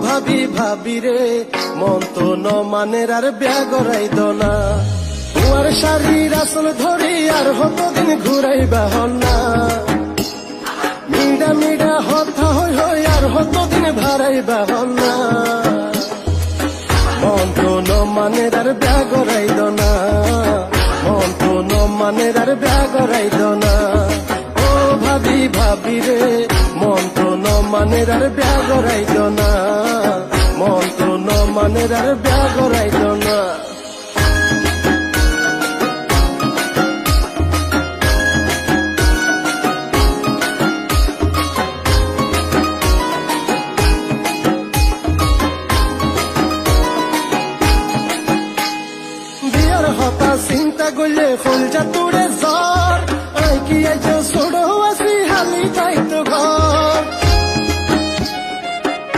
ভাবি ভাবি রে মন তো ন মানের আর বিয়া গড়াইত না তোমার শাড়ির আসল ধরি আর হতদিন ঘুরাইবা হন্না মিডা মিডা হতা হই হই আর হতদিন ভারাইবা হন্না মন তো ন মানের আর বিয়া গড়াইত না মন তো ন মানের আর বিয়া গড়াইত না ও ভাবি ভাবি রে মন তো ন মানের আর বিয়া গড়াইত না মন তো ন মানের আর বিয়া গড়াইত না হতা চিন্তা করলে ফুল যা তোরে